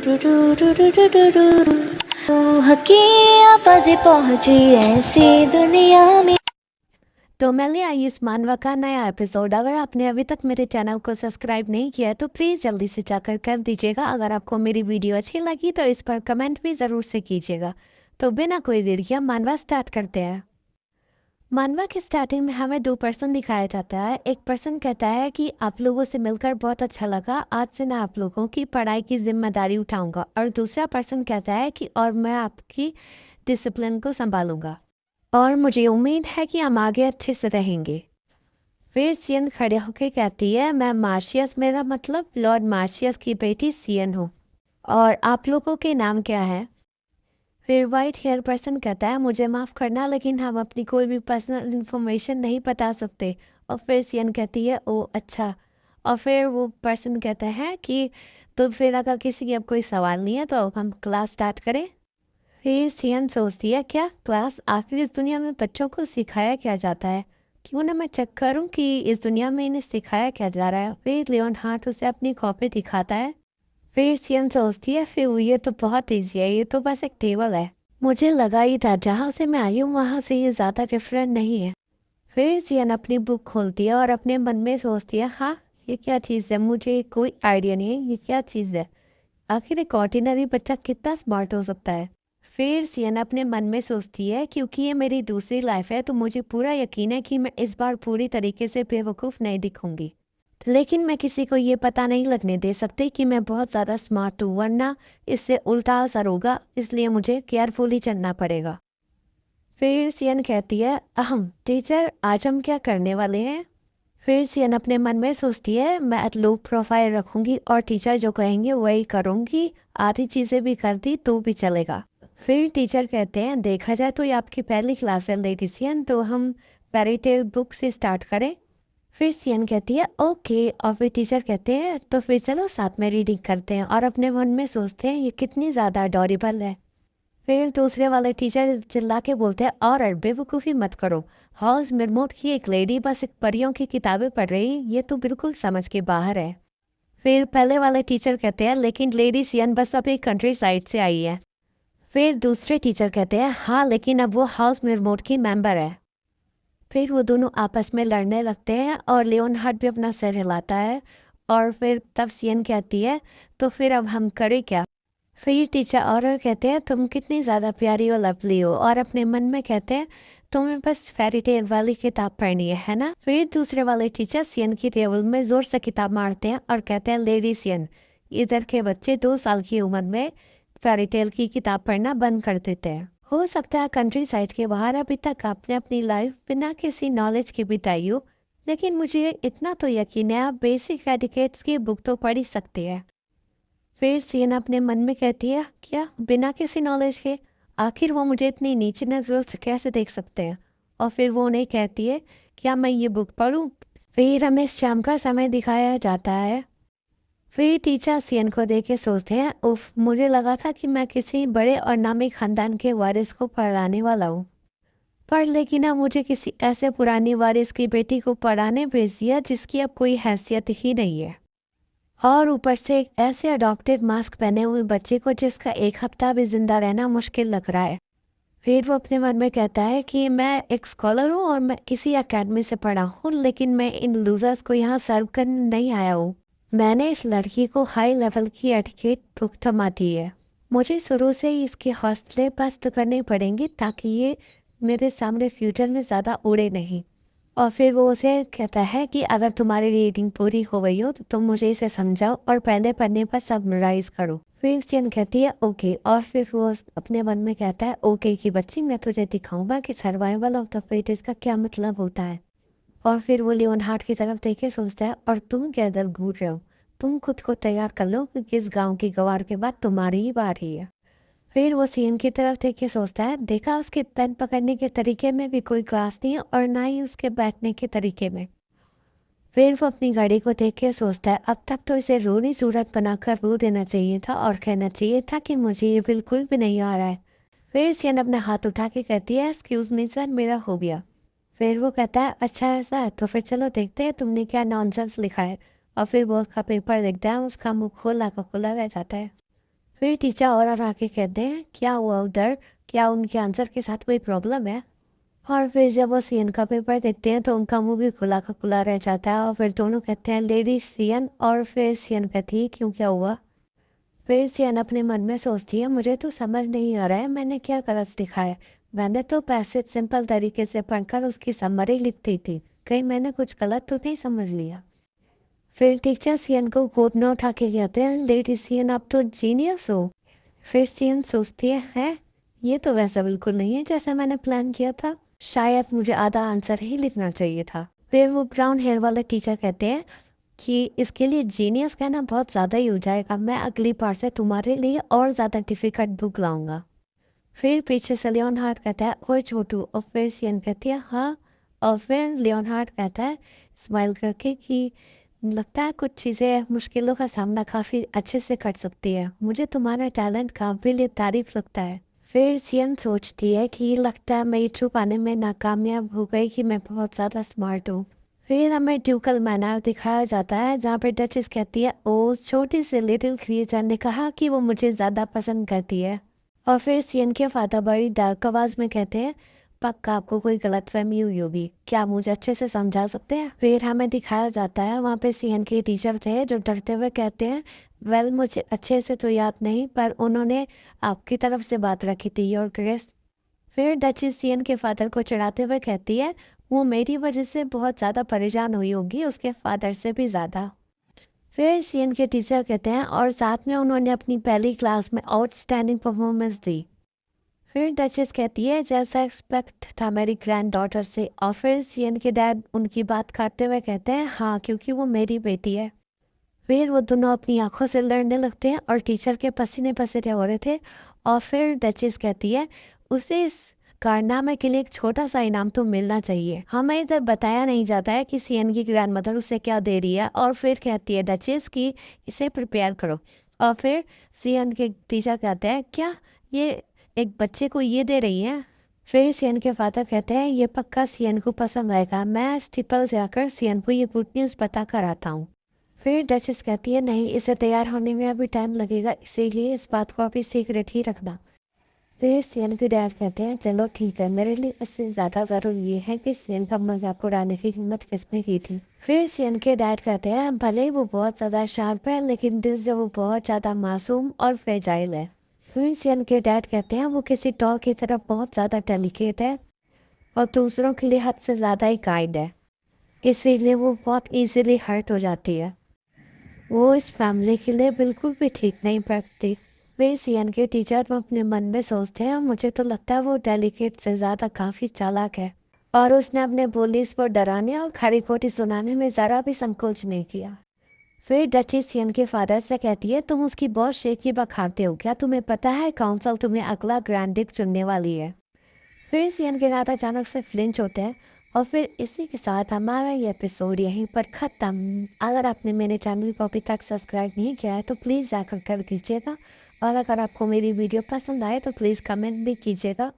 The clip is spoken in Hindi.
हकी आवाज़ें पहुंची ऐसी दुनिया में। तो मैं ले आई इस मानवा का नया एपिसोड। अगर आपने अभी तक मेरे चैनल को सब्सक्राइब नहीं किया है तो प्लीज़ जल्दी से जाकर कर दीजिएगा। अगर आपको मेरी वीडियो अच्छी लगी तो इस पर कमेंट भी ज़रूर से कीजिएगा। तो बिना कोई देर किया मानवा स्टार्ट करते हैं। मानवा के स्टार्टिंग में हमें दो पर्सन दिखाया जाता है। एक पर्सन कहता है कि आप लोगों से मिलकर बहुत अच्छा लगा, आज से मैं आप लोगों की पढ़ाई की जिम्मेदारी उठाऊंगा। और दूसरा पर्सन कहता है कि और मैं आपकी डिसिप्लिन को संभालूंगा और मुझे उम्मीद है कि हम आगे अच्छे से रहेंगे। फिर सियन खड़े होकर कहती है, मैं मार्शियस, मेरा मतलब लॉर्ड मार्शियस की बेटी सियन हूँ, और आप लोगों के नाम क्या है? फिर वाइट हेयर पर्सन कहता है, मुझे माफ़ करना लेकिन हम अपनी कोई भी पर्सनल इन्फॉर्मेशन नहीं बता सकते। और फिर सियन कहती है, ओ अच्छा। और फिर वो पर्सन कहता है कि तो फिर अगर किसी की अब कोई सवाल नहीं है तो अब हम क्लास स्टार्ट करें। फिर सियन सोचती है, क्या क्लास? आखिर इस दुनिया में बच्चों को सिखाया क्या जाता है? क्यों ना मैं चेक करूं कि इस दुनिया में इन्हें सिखाया क्या जा रहा है। फिर लियोन हार्ट उसे अपनी कॉपी दिखाता है। फिर सियन सोचती है, फिर ये तो बहुत ईजी है, ये तो बस एक टेबल है। मुझे लगा ही था जहाँ से मैं आई हूँ वहाँ से ये ज़्यादा डिफरेंट नहीं है। फिर सियन अपनी बुक खोलती है और अपने मन में सोचती है, हाँ ये क्या चीज़ है, मुझे कोई आइडिया नहीं है ये क्या चीज़ है। आखिर एक ऑर्डिनरी बच्चा कितना स्मार्ट हो सकता है। फिर सियन अपने मन में सोचती है, क्योंकि ये मेरी दूसरी लाइफ है तो मुझे पूरा यकीन है कि मैं इस बार पूरी तरीके से बेवकूफ़ नहीं दिखूंगी। लेकिन मैं किसी को ये पता नहीं लगने दे सकती कि मैं बहुत ज़्यादा स्मार्ट हूँ, वरना इससे उल्टा असर होगा, इसलिए मुझे केयरफुली चलना पड़ेगा। फिर सियन कहती है, अहम टीचर, आज हम क्या करने वाले हैं? फिर सियन अपने मन में सोचती है, मैं लो प्रोफाइल रखूंगी और टीचर जो कहेंगे वही करूंगी, आधी चीज़ें भी करती तो भी चलेगा। फिर टीचर कहते हैं, देखा जाए तो ये आपकी पहली क्लास है लेडी सियन, तो हम फेरी टेल बुक से स्टार्ट करें। फिर सियन कहती है, ओके। और फिर टीचर कहते हैं, तो फिर चलो साथ में रीडिंग करते हैं। और अपने मन में सोचते हैं, ये कितनी ज़्यादा अडोरेबल है। फिर दूसरे वाले टीचर चिल्ला के बोलते हैं, और बेवकूफ़ी मत करो, हाउस मिरमोट की एक लेडी बस एक परियों की किताबें पढ़ रही, ये तो बिल्कुल समझ के बाहर है। फिर पहले वाले टीचर कहते हैं, लेकिन लेडी सियन बस अभी कंट्री साइड से आई है। फिर दूसरे टीचर कहते हैं, हाँ लेकिन अब वो हाउस मिरमोट की मेंबर है। फिर वो दोनों आपस में लड़ने लगते हैं और लियोन हार्ट भी अपना सिर हिलाता है। और फिर तब सियन कहती है, तो फिर अब हम करें क्या? फिर टीचर और कहते हैं, तुम कितनी ज़्यादा प्यारी और लवली हो। और अपने मन में कहते हैं, तुम्हें बस फेरी टेल वाली किताब पढ़नी है ना? फिर दूसरे वाले टीचर सियन की टेबल में ज़ोर से किताब मारते हैं और कहते हैं, लेडी सियन, इधर के बच्चे 2 साल की उम्र में फेरी टेल की किताब पढ़ना बंद कर देते हैं। हो सकता है कंट्री साइड के बाहर अभी तक आपने अपनी लाइफ बिना किसी नॉलेज के बिताई हो, लेकिन मुझे इतना तो यकीन है आप बेसिक एटिकेट्स की बुक तो पढ़ ही सकते हैं। फिर सियन अपने मन में कहती है, क्या बिना किसी नॉलेज के? आखिर वो मुझे इतनी नीची नजरों से कैसे देख सकते हैं? और फिर वो उन्हें कहती है, क्या मैं ये बुक पढूं? फिर हमें शाम का समय दिखाया जाता है। फिर टीचर सियन को देख के सोचते हैं, उफ, मुझे लगा था कि मैं किसी बड़े और नामी खानदान के वारिस को पढ़ाने वाला हूँ, पर लेकिन अब मुझे किसी ऐसे पुरानी वारिस की बेटी को पढ़ाने भेज दिया जिसकी अब कोई हैसियत ही नहीं है, और ऊपर से एक ऐसे अडॉप्टेड मास्क पहने हुए बच्चे को जिसका एक हफ्ता भी जिंदा रहना मुश्किल लग रहा है। फिर वो अपने मन में कहता है कि मैं एक स्कॉलर हूँ और मैं किसी एकेडमी से पढ़ा हूँ, लेकिन मैं इन लूजर्स को यहाँ सर्व करने नहीं आया हूँ। मैंने इस लड़की को हाई लेवल की एटिकेट बुक थमा दी है। मुझे शुरू से ही इसके हौसले पस्त करने पड़ेंगे ताकि ये मेरे सामने फ्यूचर में ज़्यादा उड़े नहीं। और फिर वो उसे कहता है कि अगर तुम्हारी रीडिंग पूरी हो गई हो तो तुम मुझे इसे समझाओ और पहले पन्ने पर समराइज करो। फिर सियन कहती है, ओके। और फिर वो अपने मन में कहता है, ओके की बच्ची, मैं तुझे दिखाऊंगा कि सर्वाइवल ऑफ द फिटेस्ट का क्या मतलब होता है। और फिर वो लियोन हार्ट की तरफ देख के सोचता है, और तुम क्या इधर घूर रहे हो? तुम खुद को तैयार कर लो क्योंकि इस गाँव की गवार के बाद तुम्हारी ही बारी है। फिर वो सियन की तरफ देख के सोचता है, देखा उसके पेन पकड़ने के तरीके में भी कोई क्लास नहीं है और ना ही उसके बैठने के तरीके में। फिर वो अपनी गाड़ी को देख के सोचता है, अब तक तो इसे रोनी सूरत बनाकर रो देना चाहिए था और कहना चाहिए था कि मुझे ये बिल्कुल भी नहीं आ रहा है। फिर सियन अपना हाथ उठा के कहती है, एक्सक्यूज़ मी सर, मेरा हो गया। फिर वो कहता है, अच्छा ऐसा है तो फिर चलो देखते हैं तुमने क्या नॉनसेंस लिखा है। और फिर वो उसका पेपर देखता है, उसका मुँह खोला का खुला रह जाता है। फिर टीचर और आके कहते हैं क्या हुआ उधर, क्या उनके आंसर के साथ कोई प्रॉब्लम है। और फिर जब वो सीएन का पेपर देखते हैं तो उनका मुंह भी खुला का खुला रह जाता है और फिर दोनों कहते हैं लेडी सीएन। और फिर सीएन कहती है क्यों, क्या हुआ। फिर सीएन अपने मन में सोचती है मुझे तो समझ नहीं आ रहा है मैंने क्या गलत लिखा है। मैंने तो पैसेज सिंपल तरीके से पढ़कर उसकी समरी लिखती थी, कहीं मैंने कुछ गलत तो नहीं समझ लिया। फिर टीचर सीएन को गोद में उठा के कहते हैं लेडी सीएन आप तो जीनियस हो। फिर सीएन सोचती है ये तो वैसा बिल्कुल नहीं है जैसा मैंने प्लान किया था, शायद मुझे आधा आंसर ही लिखना चाहिए था। फिर वो ब्राउन हेयर वाले टीचर कहते हैं कि इसके लिए जीनियस कहना बहुत ज़्यादा ही हो जाएगा, मैं अगली बार से तुम्हारे लिए और ज़्यादा डिफ़िकल्ट बुक लाऊंगा। फिर पीछे से लियोनहार्ड कहता है ओए छोटू। और फिर सीएन कहती है हाँ। और फिर लियोनहार्ड कहता है स्माइल करके कि लगता है कुछ चीज़ें मुश्किलों का सामना काफ़ी अच्छे से कर सकती है, मुझे तुम्हारा टैलेंट काबिल तारीफ लगता है। फिर सीएन सोचती है कि लगता है मैं ये छुपाने में नाकामयाब हो गई कि मैं बहुत ज़्यादा स्मार्ट हूँ। फिर हमें ड्यूकल मैनर दिखाया जाता है जहाँ पर डचेस कहती है ओ छोटी सी लिटिल क्रिएचर ने कहा कि वो मुझे ज़्यादा पसंद करती है। और फिर सीएन के फादर बड़ी डार्क आवाज़ में कहते हैं पक्का आपको कोई गलतफहमी हुई होगी, क्या मुझे अच्छे से समझा सकते हैं। फिर हमें दिखाया जाता है वहाँ पे सीएन के टीचर थे जो डरते हुए कहते हैं वेल मुझे अच्छे से तो याद नहीं पर उन्होंने आपकी तरफ से बात रखी थी योर ग्रेस। फिर डचेस सीएन के फादर को चढ़ाते हुए कहती है वो मेरी वजह से बहुत ज़्यादा परेशान हुई होगी, उसके फादर से भी ज़्यादा। फिर सीएन के टीचर कहते हैं और साथ में उन्होंने अपनी पहली क्लास में आउटस्टैंडिंग परफॉर्मेंस दी। फिर डचेस कहती है जैसा एक्सपेक्ट था मेरी ग्रैंड डॉटर से। और फिर सीएन के डैड उनकी बात काटते हुए कहते हैं हाँ क्योंकि वो मेरी बेटी है। फिर वो दोनों अपनी आंखों से लड़ने लगते हैं और टीचर के पसीने पसीने हो रहे थे। और फिर डचेस कहती है उसे इस कारनामे के लिए एक छोटा सा इनाम तो मिलना चाहिए। हमें इधर बताया नहीं जाता है कि सीएन की ग्रैंड मदर उसे क्या दे रही है। और फिर कहती है डचेस की इसे प्रिपेयर करो। और फिर सीएन के टीचर कहते हैं क्या ये एक बच्चे को ये दे रही है। फिर सीएन के फादर कहते हैं ये पक्का सीएन को पसंद आएगा, मैं स्टीपल जाकर सीएन को ये गुड न्यूज़ बता कर आता हूँ। फिर डचेस कहती है नहीं इसे तैयार होने में अभी टाइम लगेगा, इसीलिए इस बात को अभी सीक्रेट ही रखना। फिर सीएन के डैड कहते हैं चलो ठीक है, मेरे लिए इससे ज़्यादा ज़रूरी ये है कि सीएन का मजाक उड़ाने की हिम्मत किसने की थी। फिर सीएन के डैड कहते हैं भले ही वो बहुत ज़्यादा शार्प है लेकिन दिल से वो बहुत ज़्यादा मासूम और फ्रेजाइल है। फिर सीएन के डैड कहते हैं वो किसी डॉग की तरफ बहुत ज़्यादा डेलिकेट है और दूसरों के लिए हद से ज़्यादा ही काइंड है, इसीलिए वो बहुत इजीली हर्ट हो जाती है, वो इस फैमिली के लिए बिल्कुल भी ठीक नहीं पड़ती। वे सीएन के टीचर अपने मन में सोचते हैं मुझे तो लगता है वो डेलिकेट से ज़्यादा काफ़ी चालाक है और उसने अपने पुलिस पर डराने और खरी खोटी सुनाने में ज़रा भी संकोच नहीं किया। फिर डचेस सीएन के फादर से कहती है तुम उसकी बहुत शेखी बखारते हो, क्या तुम्हें पता है काउंसिल तुम्हें अगला ग्रैंड डिक चुनने वाली है। फिर सीएन के नाता अचानक से फ्लिंच होते हैं और फिर इसी के साथ हमारा ये एपिसोड यहीं पर ख़त्म। अगर आपने मेरे चैनल को अभी तक सब्सक्राइब नहीं किया है तो प्लीज़ जाकर कर दीजिएगा और अगर आपको मेरी वीडियो पसंद आए तो प्लीज़ कमेंट भी कीजिएगा।